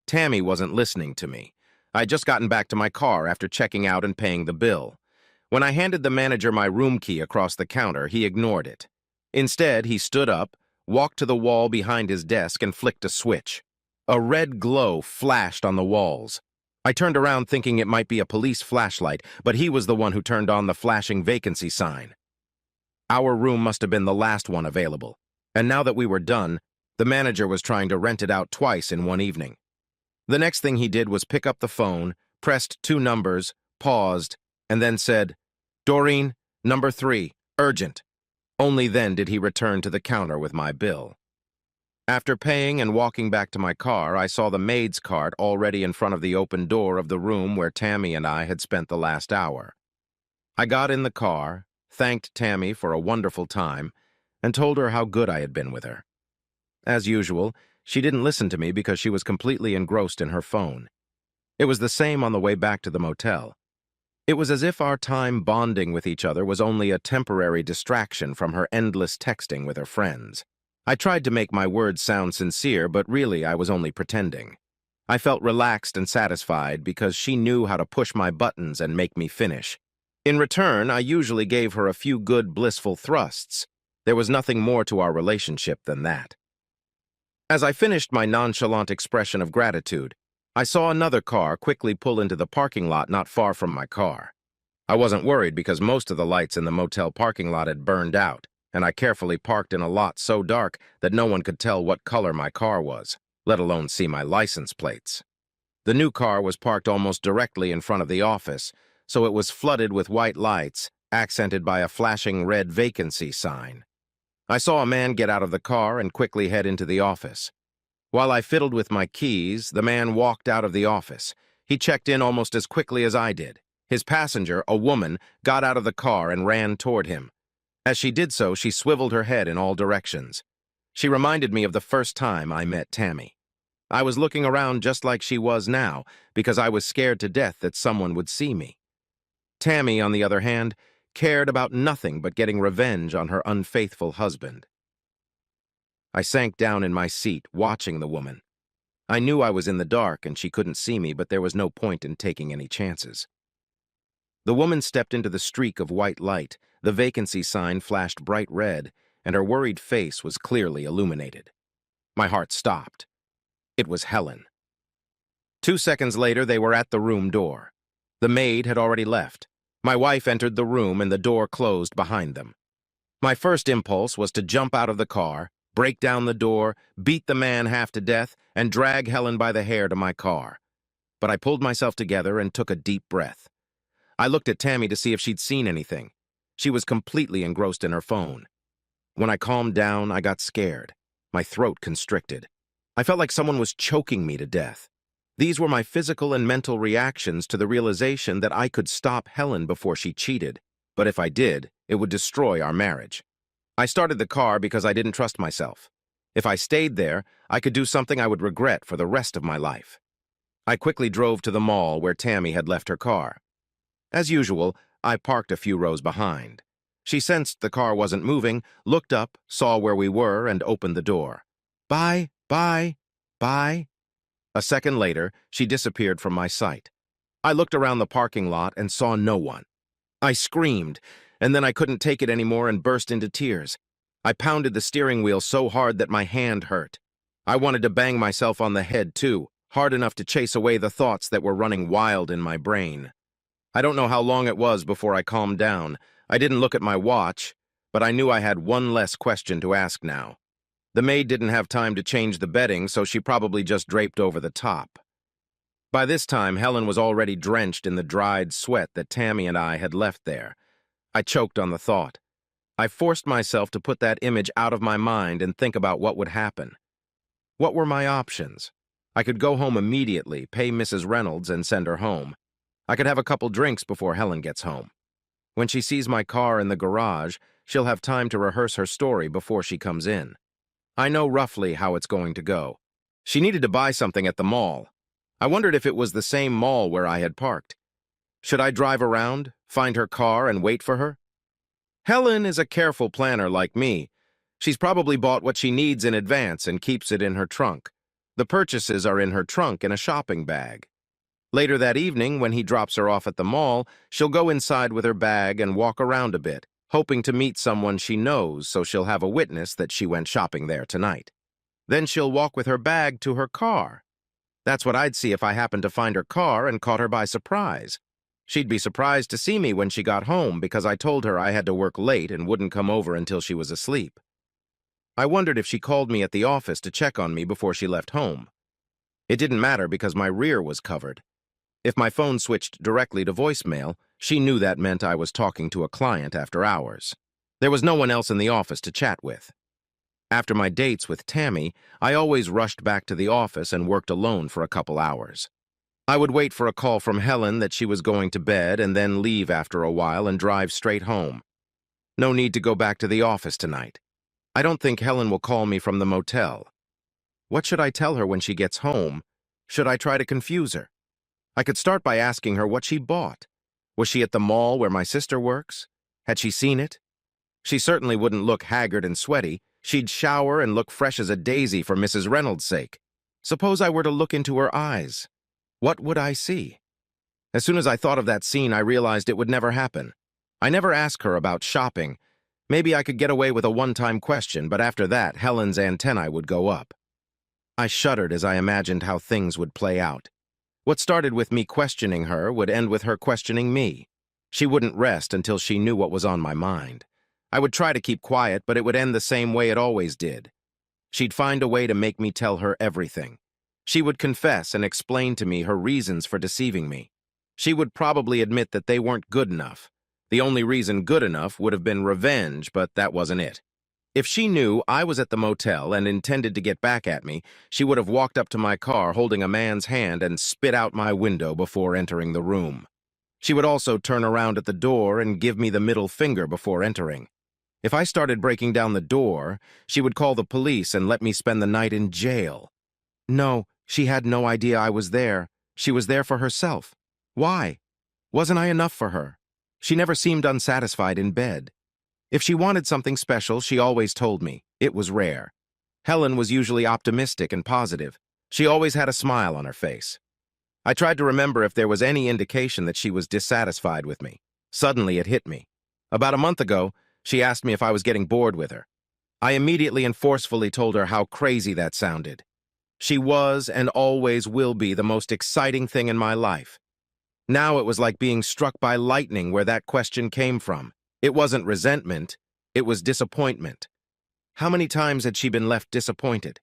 Tammy wasn't listening to me. I had just gotten back to my car after checking out and paying the bill. When I handed the manager my room key across the counter, he ignored it. Instead, he stood up, walked to the wall behind his desk, and flicked a switch. A red glow flashed on the walls. I turned around thinking it might be a police flashlight, but he was the one who turned on the flashing vacancy sign. Our room must have been the last one available, and now that we were done, the manager was trying to rent it out twice in one evening. The next thing he did was pick up the phone, pressed 2 numbers, paused, and then said, "Doreen, number 3, urgent." Only then did he return to the counter with my bill. After paying and walking back to my car, I saw the maid's cart already in front of the open door of the room where Tammy and I had spent the last hour. I got in the car, thanked Tammy for a wonderful time, and told her how good I had been with her. As usual, she didn't listen to me because she was completely engrossed in her phone. It was the same on the way back to the motel. It was as if our time bonding with each other was only a temporary distraction from her endless texting with her friends. I tried to make my words sound sincere, but really I was only pretending. I felt relaxed and satisfied because she knew how to push my buttons and make me finish. In return, I usually gave her a few good, blissful thrusts. There was nothing more to our relationship than that. As I finished my nonchalant expression of gratitude, I saw another car quickly pull into the parking lot not far from my car. I wasn't worried because most of the lights in the motel parking lot had burned out, and I carefully parked in a lot so dark that no one could tell what color my car was, let alone see my license plates. The new car was parked almost directly in front of the office, so it was flooded with white lights, accented by a flashing red vacancy sign. I saw a man get out of the car and quickly head into the office. While I fiddled with my keys, the man walked out of the office. He checked in almost as quickly as I did. His passenger, a woman, got out of the car and ran toward him. As she did so, she swiveled her head in all directions. She reminded me of the first time I met Tammy. I was looking around just like she was now, because I was scared to death that someone would see me. Tammy, on the other hand, cared about nothing but getting revenge on her unfaithful husband. I sank down in my seat, watching the woman. I knew I was in the dark and she couldn't see me, but there was no point in taking any chances. The woman stepped into the streak of white light, the vacancy sign flashed bright red, and her worried face was clearly illuminated. My heart stopped. It was Helen. 2 seconds later, they were at the room door. The maid had already left. My wife entered the room and the door closed behind them. My first impulse was to jump out of the car, break down the door, beat the man half to death, and drag Helen by the hair to my car. But I pulled myself together and took a deep breath. I looked at Tammy to see if she'd seen anything. She was completely engrossed in her phone. When I calmed down, I got scared. My throat constricted. I felt like someone was choking me to death. These were my physical and mental reactions to the realization that I could stop Helen before she cheated, but if I did, it would destroy our marriage. I started the car because I didn't trust myself. If I stayed there, I could do something I would regret for the rest of my life. I quickly drove to the mall where Tammy had left her car. As usual, I parked a few rows behind. She sensed the car wasn't moving, looked up, saw where we were, and opened the door. Bye, bye, bye. A second later, she disappeared from my sight. I looked around the parking lot and saw no one. I screamed, and then I couldn't take it anymore and burst into tears. I pounded the steering wheel so hard that my hand hurt. I wanted to bang myself on the head, too, hard enough to chase away the thoughts that were running wild in my brain. I don't know how long it was before I calmed down. I didn't look at my watch, but I knew I had one less question to ask now. The maid didn't have time to change the bedding, so she probably just draped over the top. By this time, Helen was already drenched in the dried sweat that Tammy and I had left there. I choked on the thought. I forced myself to put that image out of my mind and think about what would happen. What were my options? I could go home immediately, pay Mrs. Reynolds, and send her home. I could have a couple drinks before Helen gets home. When she sees my car in the garage, she'll have time to rehearse her story before she comes in. I know roughly how it's going to go. She needed to buy something at the mall. I wondered if it was the same mall where I had parked. Should I drive around, find her car, and wait for her? Helen is a careful planner like me. She's probably bought what she needs in advance and keeps it in her trunk. The purchases are in her trunk in a shopping bag. Later that evening, when he drops her off at the mall, she'll go inside with her bag and walk around a bit, hoping to meet someone she knows so she'll have a witness that she went shopping there tonight. Then she'll walk with her bag to her car. That's what I'd see if I happened to find her car and caught her by surprise. She'd be surprised to see me when she got home because I told her I had to work late and wouldn't come over until she was asleep. I wondered if she called me at the office to check on me before she left home. It didn't matter because my rear was covered. If my phone switched directly to voicemail, she knew that meant I was talking to a client after hours. There was no one else in the office to chat with. After my dates with Tammy, I always rushed back to the office and worked alone for a couple hours. I would wait for a call from Helen that she was going to bed and then leave after a while and drive straight home. No need to go back to the office tonight. I don't think Helen will call me from the motel. What should I tell her when she gets home? Should I try to confuse her? I could start by asking her what she bought. Was she at the mall where my sister works? Had she seen it? She certainly wouldn't look haggard and sweaty. She'd shower and look fresh as a daisy for Mrs. Reynolds' sake. Suppose I were to look into her eyes. What would I see? As soon as I thought of that scene, I realized it would never happen. I never asked her about shopping. Maybe I could get away with a one-time question, but after that, Helen's antennae would go up. I shuddered as I imagined how things would play out. What started with me questioning her would end with her questioning me. She wouldn't rest until she knew what was on my mind. I would try to keep quiet, but it would end the same way it always did. She'd find a way to make me tell her everything. She would confess and explain to me her reasons for deceiving me. She would probably admit that they weren't good enough. The only reason good enough would have been revenge, but that wasn't it. If she knew I was at the motel and intended to get back at me, she would have walked up to my car holding a man's hand and spit out my window before entering the room. She would also turn around at the door and give me the middle finger before entering. If I started breaking down the door, she would call the police and let me spend the night in jail. No, she had no idea I was there. She was there for herself. Why? Wasn't I enough for her? She never seemed unsatisfied in bed. If she wanted something special, she always told me. It was rare. Helen was usually optimistic and positive. She always had a smile on her face. I tried to remember if there was any indication that she was dissatisfied with me. Suddenly, it hit me. About a month ago, she asked me if I was getting bored with her. I immediately and forcefully told her how crazy that sounded. She was and always will be the most exciting thing in my life. Now it was like being struck by lightning where that question came from. It wasn't resentment, it was disappointment. How many times had she been left disappointed?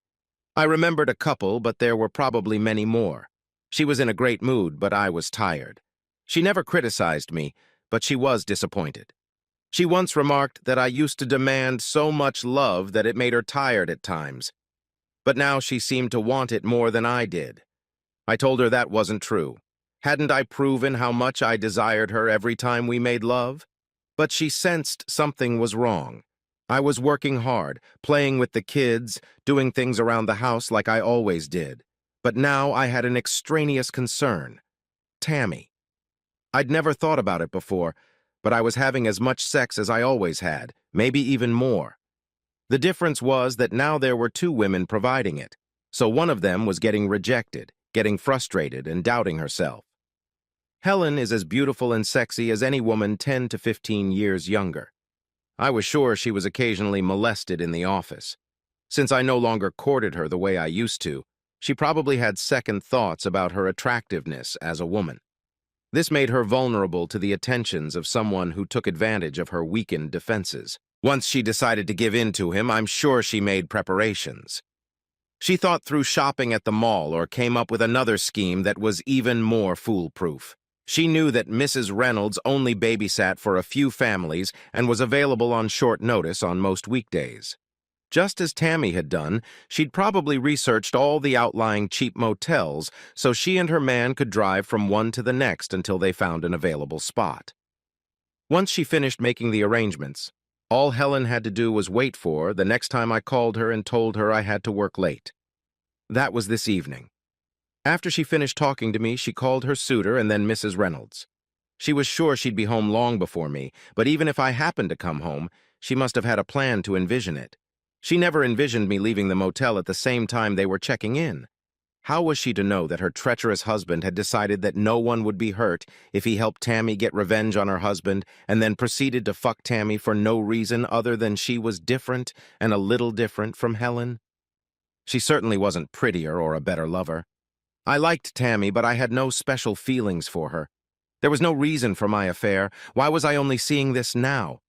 I remembered a couple, but there were probably many more. She was in a great mood, but I was tired. She never criticized me, but she was disappointed. She once remarked that I used to demand so much love that it made her tired at times. But now she seemed to want it more than I did. I told her that wasn't true. Hadn't I proven how much I desired her every time we made love? But she sensed something was wrong. I was working hard, playing with the kids, doing things around the house like I always did. But now I had an extraneous concern. Tammy. I'd never thought about it before, but I was having as much sex as I always had, maybe even more. The difference was that now there were two women providing it, so one of them was getting rejected, getting frustrated, and doubting herself. Helen is as beautiful and sexy as any woman 10 to 15 years younger. I was sure she was occasionally molested in the office. Since I no longer courted her the way I used to, she probably had second thoughts about her attractiveness as a woman. This made her vulnerable to the attentions of someone who took advantage of her weakened defenses. Once she decided to give in to him, I'm sure she made preparations. She thought through shopping at the mall or came up with another scheme that was even more foolproof. She knew that Mrs. Reynolds only babysat for a few families and was available on short notice on most weekdays. Just as Tammy had done, she'd probably researched all the outlying cheap motels so she and her man could drive from one to the next until they found an available spot. Once she finished making the arrangements, all Helen had to do was wait for the next time I called her and told her I had to work late. That was this evening. After she finished talking to me, she called her suitor and then Mrs. Reynolds. She was sure she'd be home long before me, but even if I happened to come home, she must have had a plan to envision it. She never envisioned me leaving the motel at the same time they were checking in. How was she to know that her treacherous husband had decided that no one would be hurt if he helped Tammy get revenge on her husband and then proceeded to fuck Tammy for no reason other than she was different and a little different from Helen? She certainly wasn't prettier or a better lover. I liked Tammy, but I had no special feelings for her. There was no reason for my affair. Why was I only seeing this now?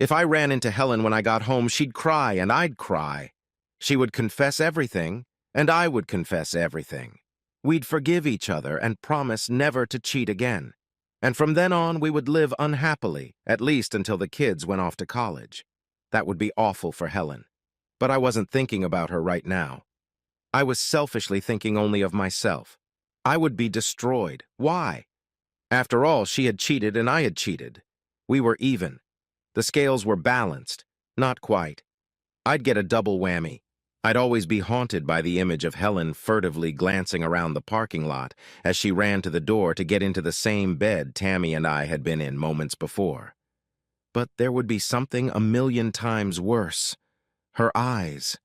If I ran into Helen when I got home, she'd cry and I'd cry. She would confess everything, and I would confess everything. We'd forgive each other and promise never to cheat again. And from then on, we would live unhappily, at least until the kids went off to college. That would be awful for Helen. But I wasn't thinking about her right now. I was selfishly thinking only of myself. I would be destroyed. Why? After all, she had cheated and I had cheated. We were even. The scales were balanced. Not quite. I'd get a double whammy. I'd always be haunted by the image of Helen furtively glancing around the parking lot as she ran to the door to get into the same bed Tammy and I had been in moments before. But there would be something a million times worse. Her eyes.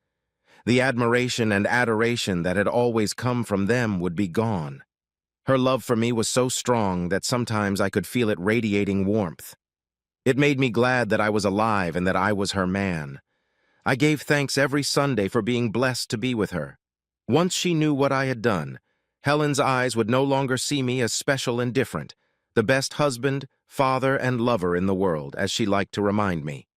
The admiration and adoration that had always come from them would be gone. Her love for me was so strong that sometimes I could feel it radiating warmth. It made me glad that I was alive and that I was her man. I gave thanks every Sunday for being blessed to be with her. Once she knew what I had done, Helen's eyes would no longer see me as special and different, the best husband, father, and lover in the world, as she liked to remind me.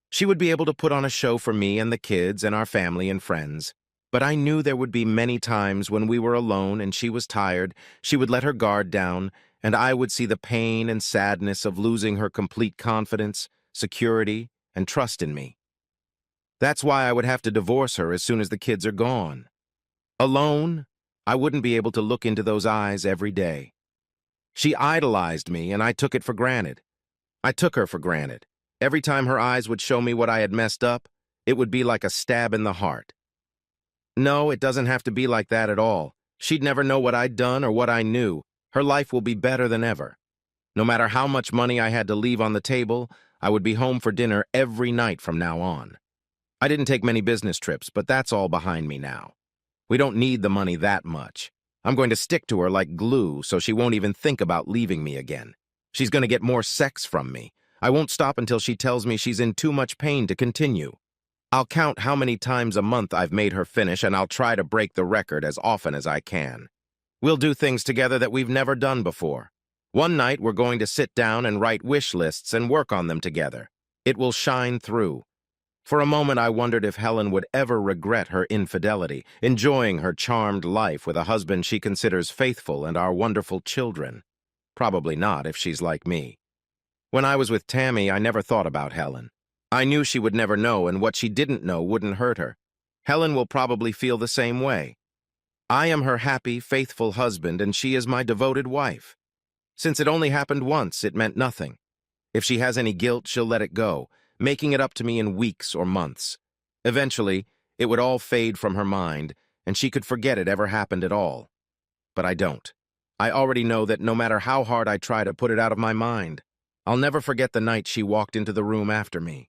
She would be able to put on a show for me and the kids and our family and friends. But I knew there would be many times when we were alone and she was tired, she would let her guard down, and I would see the pain and sadness of losing her complete confidence, security, and trust in me. That's why I would have to divorce her as soon as the kids are gone. Alone, I wouldn't be able to look into those eyes every day. She idolized me, and I took it for granted. I took her for granted. Every time her eyes would show me what I had messed up, it would be like a stab in the heart. No, it doesn't have to be like that at all. She'd never know what I'd done or what I knew. Her life will be better than ever. No matter how much money I had to leave on the table, I would be home for dinner every night from now on. I didn't take many business trips, but that's all behind me now. We don't need the money that much. I'm going to stick to her like glue so she won't even think about leaving me again. She's going to get more sex from me. I won't stop until she tells me she's in too much pain to continue. I'll count how many times a month I've made her finish, and I'll try to break the record as often as I can. We'll do things together that we've never done before. One night, we're going to sit down and write wish lists and work on them together. It will shine through. For a moment, I wondered if Helen would ever regret her infidelity, enjoying her charmed life with a husband she considers faithful and our wonderful children. Probably not if she's like me. When I was with Tammy, I never thought about Helen. I knew she would never know, and what she didn't know wouldn't hurt her. Helen will probably feel the same way. I am her happy, faithful husband, and she is my devoted wife. Since it only happened once, it meant nothing. If she has any guilt, she'll let it go, making it up to me in weeks or months. Eventually, it would all fade from her mind, and she could forget it ever happened at all. But I don't. I already know that no matter how hard I try to put it out of my mind, I'll never forget the night she walked into the room after me.